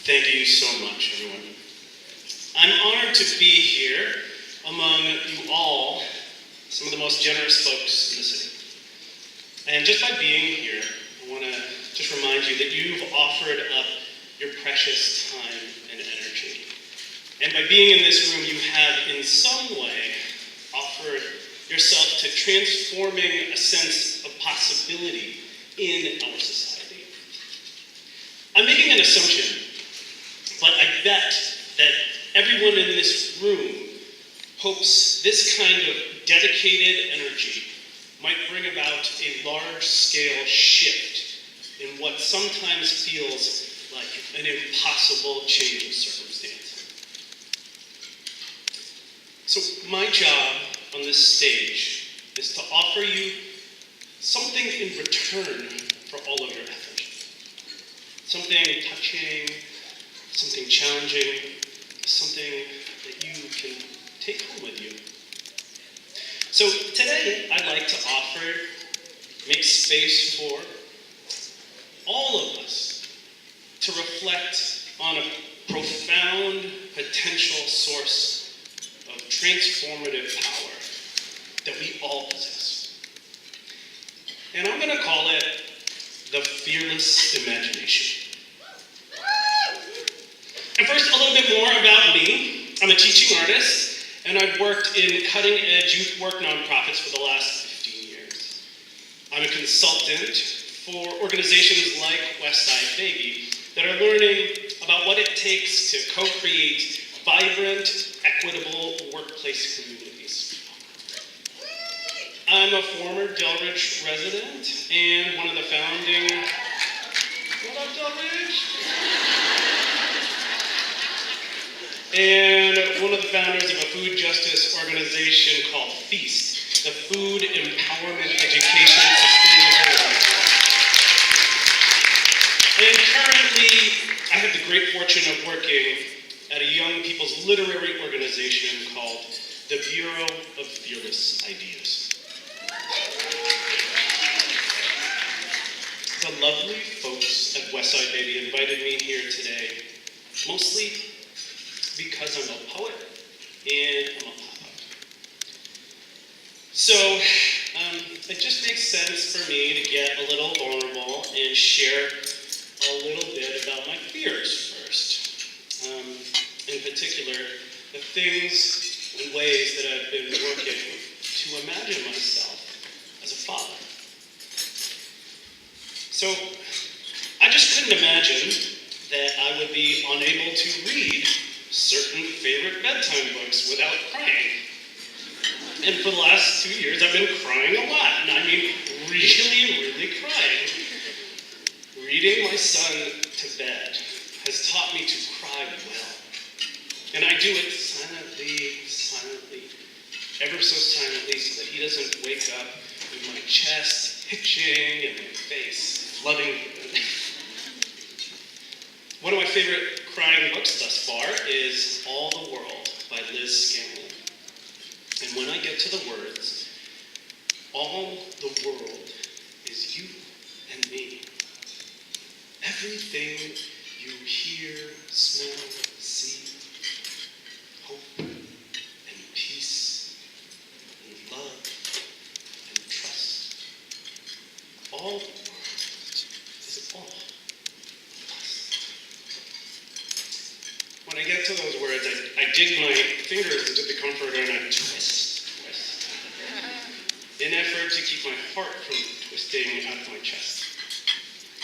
Thank you so much, everyone. I'm honored to be here among you all, some of the most generous folks in the city. And just by being here, I want to just remind you that you've offered up your precious time and energy. And by being in this room, you have in some way offered yourself to transforming a sense of possibility in our society. I'm making an assumption, but I bet that everyone in this room hopes this kind of dedicated energy might bring about a large-scale shift in what sometimes feels like an impossible change of circumstance. So my job on this stage is to offer you something in return for all of your effort. Something touching, something challenging, something that you can take home with you. So today, I'd like to make space for all of us to reflect on a profound potential source of transformative power that we all possess. And I'm going to call it the fearless imagination. And first, a little bit more about me. I'm a teaching artist, and I've worked in cutting-edge youth work nonprofits for the last 15 years. I'm a consultant for organizations like Westside Baby that are learning about what it takes to co-create vibrant, equitable workplace communities. I'm a former Delridge resident and one of the founding... What up, Delridge? And one of the founders of a food justice organization called FEAST, the Food Empowerment Education Sustainability. And currently, I have the great fortune of working at a young people's literary organization called the Bureau of Fearless Ideas. The lovely folks at Westside Baby invited me here today, mostly because I'm a poet and I'm a papa. So it just makes sense for me to get a little vulnerable and share a little bit about my fears first. In particular, the things and ways that I've been working to imagine myself as a father. So I just couldn't imagine that I would be unable to read certain favorite bedtime books without crying. And for the last 2 years, I've been crying a lot. And I mean, really crying. Reading my son to bed has taught me to cry well. And I do it silently, ever so silently, so that he doesn't wake up with my chest hitching and my face flooding. One of my favorite crying books thus far is All the World by Liz Scanlon. And when I get to the words, all the world is you and me. Everything you hear, smell, see, hope and peace and love and trust. All the world is all. When I get to those words, I dig my fingers into the comforter and I twist, in effort to keep my heart from twisting out of my chest.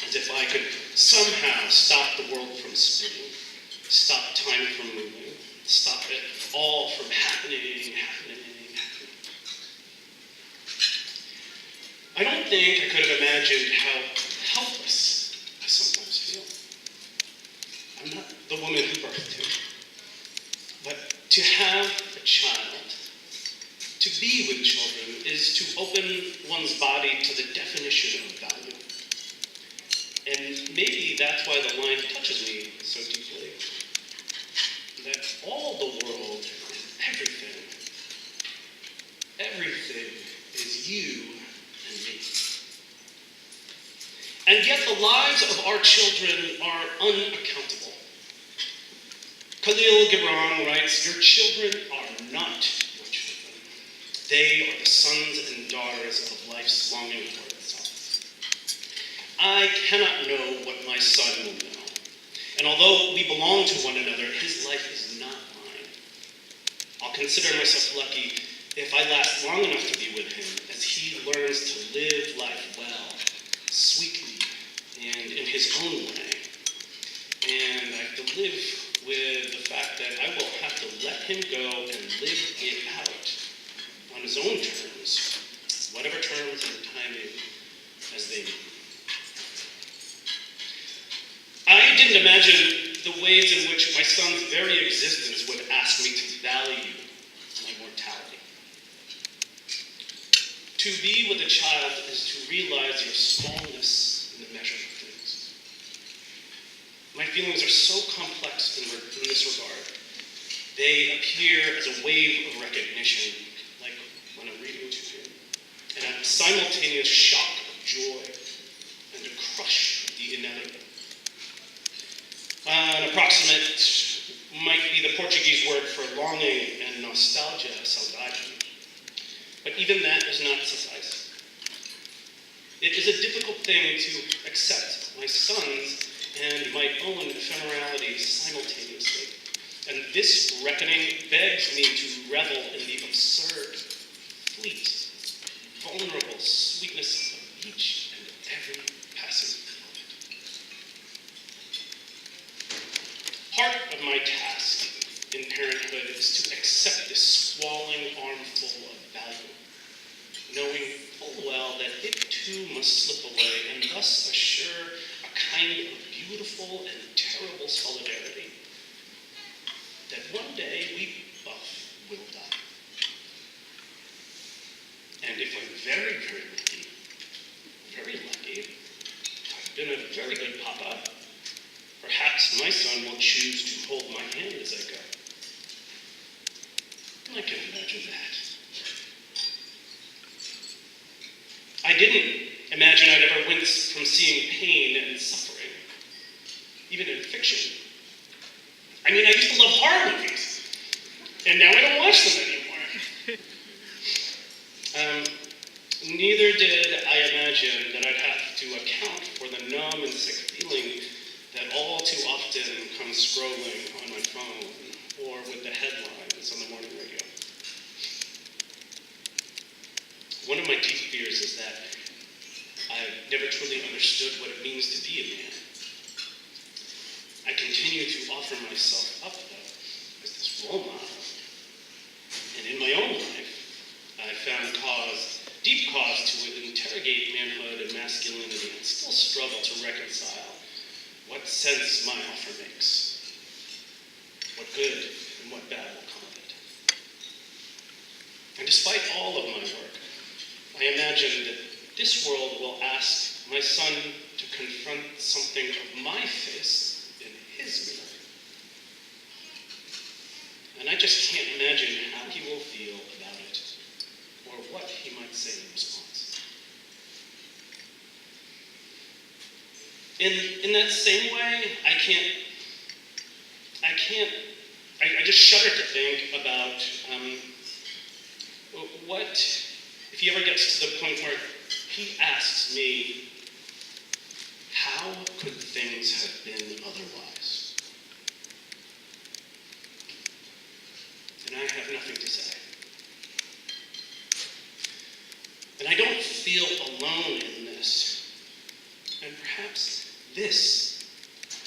As if I could somehow stop the world from spinning, stop time from moving, stop it all from happening. I don't think I could have imagined how helpless I sometimes feel. I'm not the woman who birthed him. But to have a child, to be with children, is to open one's body to the definition of value. And maybe that's why the line touches me so deeply. That all the world is everything is you and me. And yet the lives of our children are unaccountable. Khalil Gibran writes, "Your children are not your children. They are the sons and daughters of life's longing for itself." I cannot know what my son will know. And although we belong to one another, his life is not mine. I'll consider myself lucky if I last long enough to be with him as he learns to live life well, sweetly, and in his own way. And I have to live with the fact that I will have to let him go and live it out on his own terms, whatever terms and timing as they may. I didn't imagine the ways in which my son's very existence would ask me to value my mortality. To be with a child is to realize your smallness in the measure of things. My feelings are so complex in this regard. They appear as a wave of recognition, like when I'm reading to him, and a simultaneous shock of joy and a crush of the inevitable. An approximate might be the Portuguese word for longing and nostalgia, saudade. But even that does not suffice. It is a difficult thing to accept my son's and my own ephemerality simultaneously. And this reckoning begs me to revel in the absurd, fleet, vulnerable sweetness of each and every passing moment. Part of my task in parenthood is to accept this swallowing armful of value, knowing full well that it too must slip away, and thus assure a kind of beautiful and terrible solidarity that one day we both will die. And if I'm very, very lucky, I've been a very good papa, perhaps my son will choose to hold my hand as I go. I can imagine that. I didn't imagine I'd ever wince from seeing pain and suffering, even in fiction. I mean, I used to love horror movies, and now I don't watch them anymore. Neither did I imagine that I'd have to account for the numb and sick feeling that all too often comes scrolling on my phone or with the headlines on the morning radio. One of my deep fears is that I've never truly understood what it means to be a man. I continue to offer myself up, though, as this role model. And in my own life, I found deep cause to interrogate manhood and masculinity and still struggle to reconcile what sense my offer makes, what good and what bad will come of it. And despite all of my work, I imagine that this world will ask my son to confront something of my face in his mirror. And I just can't imagine how he will feel about it, or what he might say in response. In that same way, I just shudder to think about what if he ever gets to the point where he asks me, how could things have been otherwise? And I have nothing to say. And I don't feel alone in this. And perhaps this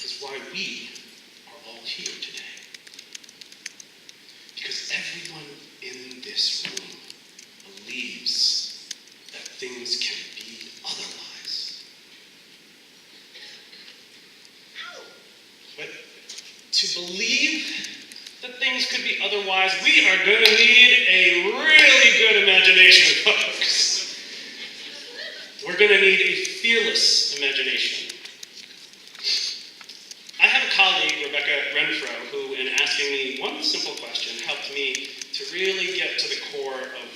is why we are all here today. Because everyone in this room believes that things can be otherwise. But to believe that things could be otherwise, we are going to need a really good imagination, folks. We're going to need a fearless imagination. I have a colleague, Rebecca Renfro, who, in asking me one simple question, helped me to really get to the core of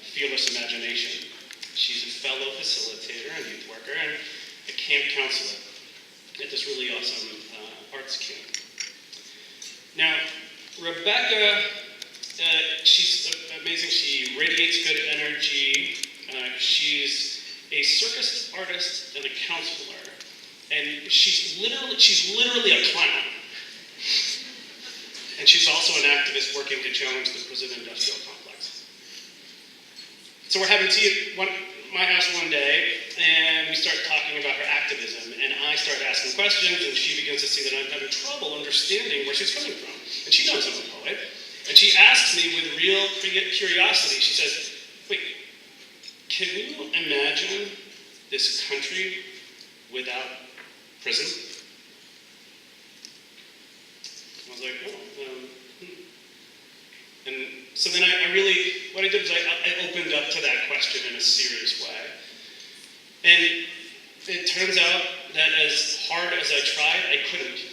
fearless imagination. She's a fellow facilitator and youth worker and a camp counselor at this really awesome arts camp. Rebecca, she's amazing. She radiates good energy. She's a circus artist and a counselor. And she's literally a clown. And she's also an activist working to challenge the prison industrial complex. So we're having tea at my house one day, and we start talking about her activism, and I start asking questions, and she begins to see that I'm having trouble understanding where she's coming from. And she knows I'm a poet, and she asks me with real curiosity, she says, wait, can you imagine this country without prison? I was like, oh. And so then what I did was I opened up to that question in a serious way. And it turns out that as hard as I tried, I couldn't.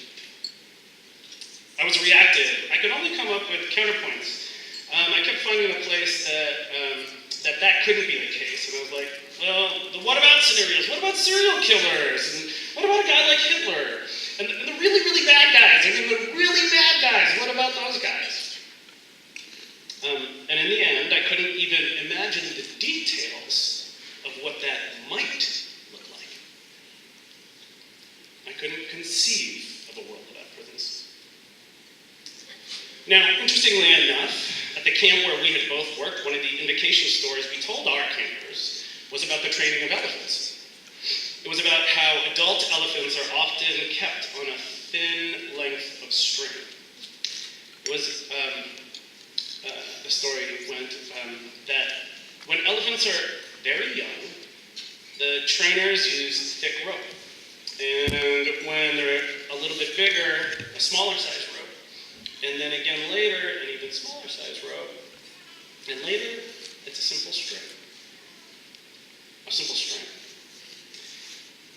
I was reactive. I could only come up with counterpoints. I kept finding a place that couldn't be the case. And I was like, well, the what about scenarios? What about serial killers? And what about a guy like Hitler? And the really, really bad guys. I mean, the really bad guys. What about those guys? And in the end, I couldn't even imagine the details of what that might look like. I couldn't conceive of a world without prisons. Now, interestingly enough, at the camp where we had both worked, one of the invocation stories we told our campers was about the training of elephants. It was about how adult elephants are often kept on a thin length of string. It was, the story went that when elephants are very young, the trainers use thick rope. And when they're a little bit bigger, a smaller size rope. And then again later, an even smaller size rope. And later, it's a simple string. A simple string.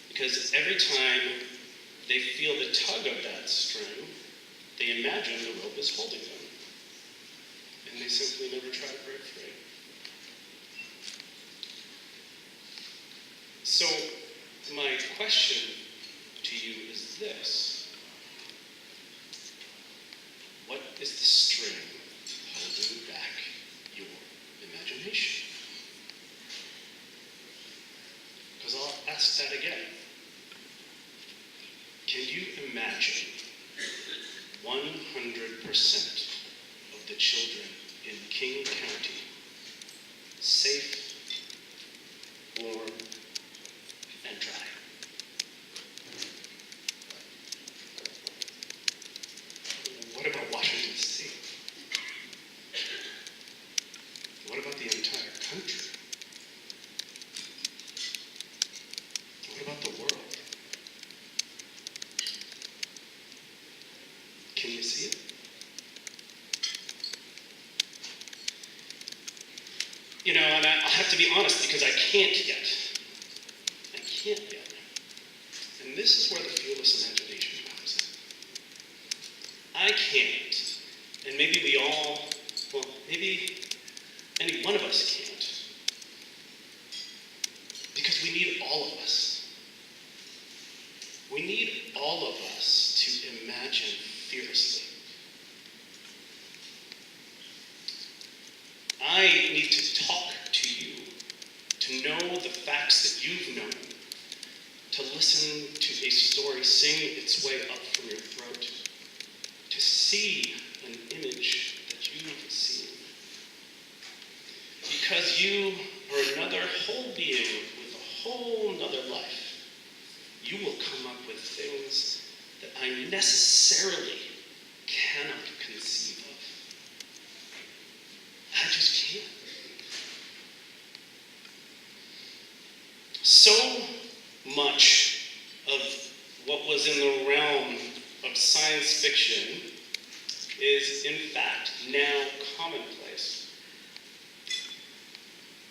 Because every time they feel the tug of that string, they imagine the rope is holding them. And they simply never try to break free. So, my question to you is this. What is the string holding back your imagination? Because I'll ask that again. Can you imagine 100% of the children in King County safe, warm, and dry? What about Washington State? What about the entire country? What about the world? Can you see it? You know, and I'll have to be honest because I can't yet. I can't yet. And this is where the fearless imagination comes in. I can't. And maybe we all, well, maybe any one of us can't. Because we need all of us. We need all of us to imagine fearlessly. I need to talk to you, to know the facts that you've known, to listen to a story sing its way up from your throat, to see an image that you've seen. Because you are another whole being with a whole nother life, you will come up with things that I necessarily cannot conceive of. I just can't. So much of what was in the realm of science fiction is, in fact, now commonplace.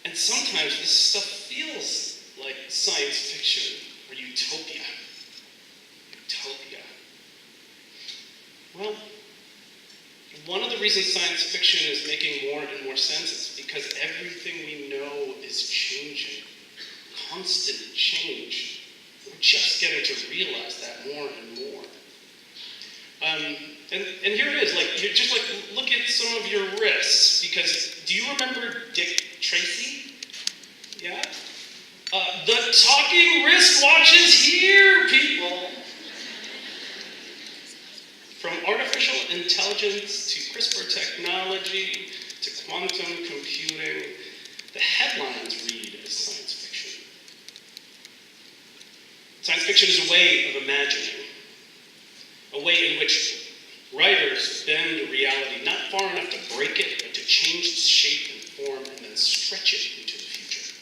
And sometimes this stuff feels like science fiction or utopia. Utopia. Well, one of the reasons science fiction is making more and more sense is because everything we know is changing. Constant change. We're just getting to realize that more and more. And here it is, like, you're just like, look at some of your wrists, because do you remember Dick Tracy? Yeah? The talking wristwatches here, people. From artificial intelligence to CRISPR technology to quantum computing, the headlines read as science fiction. Science fiction is a way of imagining, a way in which writers bend reality not far enough to break it, but to change its shape and form and then stretch it into the future.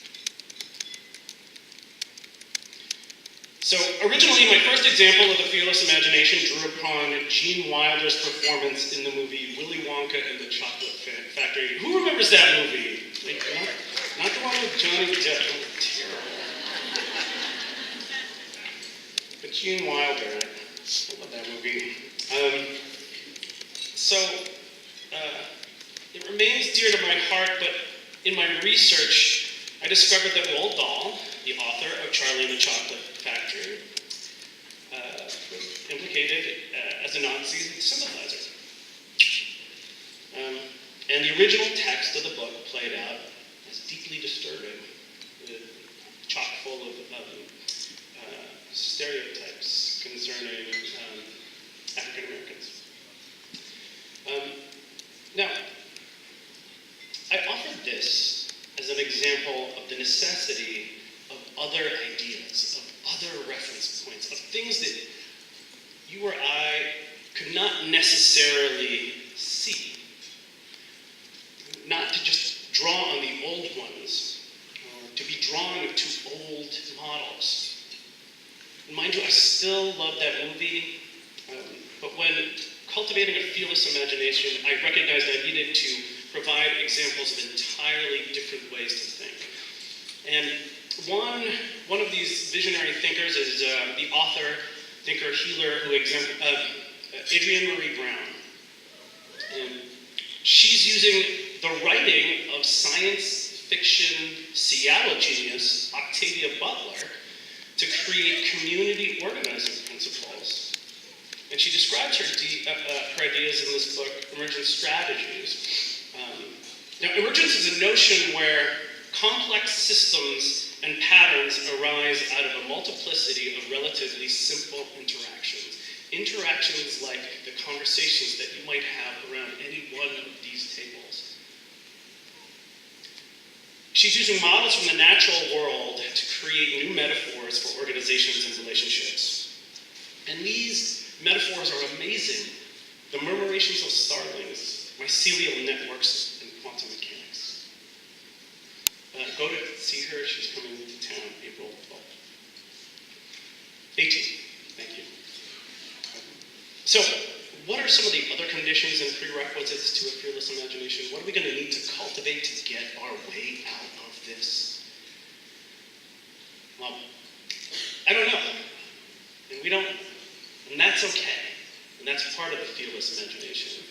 So originally, my first example of the fearless imagination drew upon Gene Wilder's performance in the movie Willy Wonka and the Chocolate Factory. Who remembers that movie? Like, not the one with Johnny Depp. Oh, terrible. But Gene Wilder, I love that movie. It remains dear to my heart, but in my research, I discovered that Roald Dahl, the author of Charlie and the Chocolate Factory, was implicated as a Nazi sympathizer. And the original text of the book played out as deeply disturbing, chock full of stereotypes concerning African Americans. Now, I offer this as an example of the necessity of other ideas, of other reference points, of things that you or I could not necessarily see. Not to just draw on the old ones, or to be drawn to old models. And mind you, I still love that movie, but when cultivating a fearless imagination, I recognized I needed to provide examples of entirely different ways to think. And one of these visionary thinkers is the author, thinker, healer, Adrienne Marie Brown. And she's using the writing of science fiction Seattle genius Octavia Butler to create community organizing principles. And she describes her ideas in this book, Emergent Strategies. Now, emergence is a notion where complex systems and patterns arise out of a multiplicity of relatively simple interactions. Interactions like the conversations that you might have around any one of these tables. She's using models from the natural world to create new metaphors for organizations and relationships. And these metaphors are amazing. The murmurations of starlings, mycelial networks, and quantum mechanics. Go to see her. She's coming to town April 12th. 18th. Thank you. So, what are some of the other conditions and prerequisites to a fearless imagination? What are we going to need to cultivate to get our way out of this? Well, I don't know. And we don't, and that's okay. And that's part of the fearless imagination.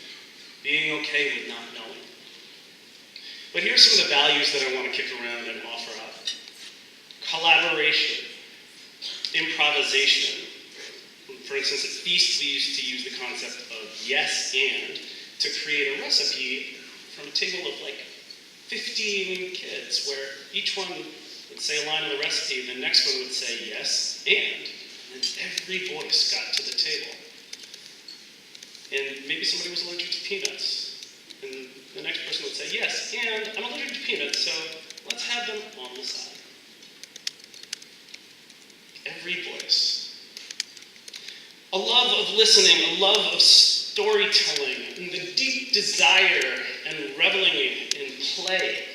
Being okay with not knowing. But here's some of the values that I want to kick around and offer up. Collaboration. Improvisation. For instance, at Feast, we used to use the concept of yes and to create a recipe from a table of like 15 kids, where each one would say a line of the recipe, and the next one would say yes and then every voice got to the table. And maybe somebody was allergic to peanuts, and the next person would say yes, and I'm allergic to peanuts, so let's have them on the side. Every voice. A love of listening, a love of storytelling, and the deep desire and reveling in play.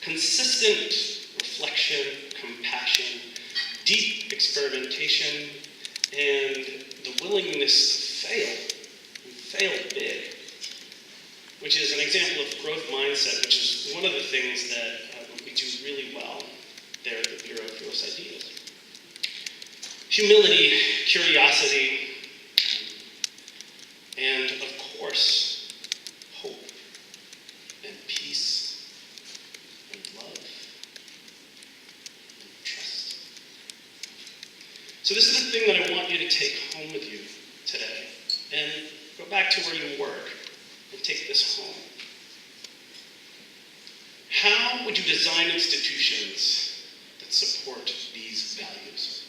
Consistent reflection, compassion, deep experimentation, and the willingness to fail, and fail big, which is an example of growth mindset, which is one of the things that we do really well there at the Bureau of Fearless Ideas. Humility, curiosity, and of course, hope and peace and love and trust. So this is the thing that I want you to take home with you today. And go back to where you work and take this home. How would you design institutions that support these values?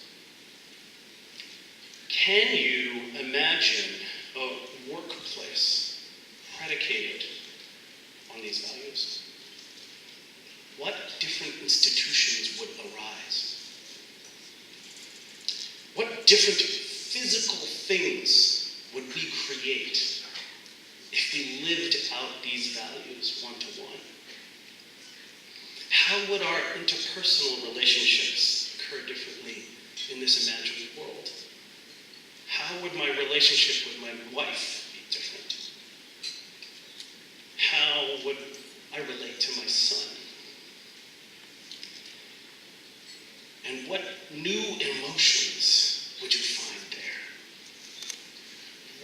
Can you imagine a workplace predicated on these values? What different institutions would arise? What different physical things would we create if we lived out these values one-to-one? How would our interpersonal relationships occur differently in this imagined world? How would my relationship with my wife be different? How would I relate to my son? And what new emotions would you find there?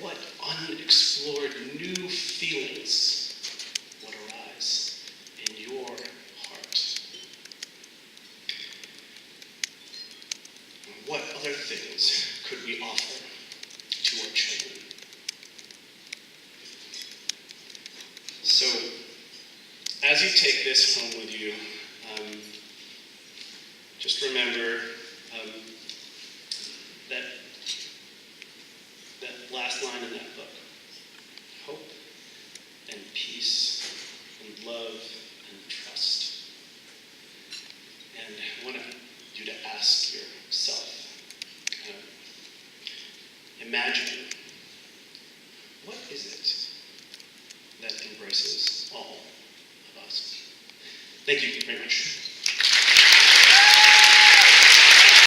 What unexplored new feelings would arise in your heart? And what other things could we offer to our children? So, as you take this home with you, just remember that last line in that book. Hope and peace and love and trust. And I want you to ask yourself, imagine, what is it that embraces all of us? Thank you very much.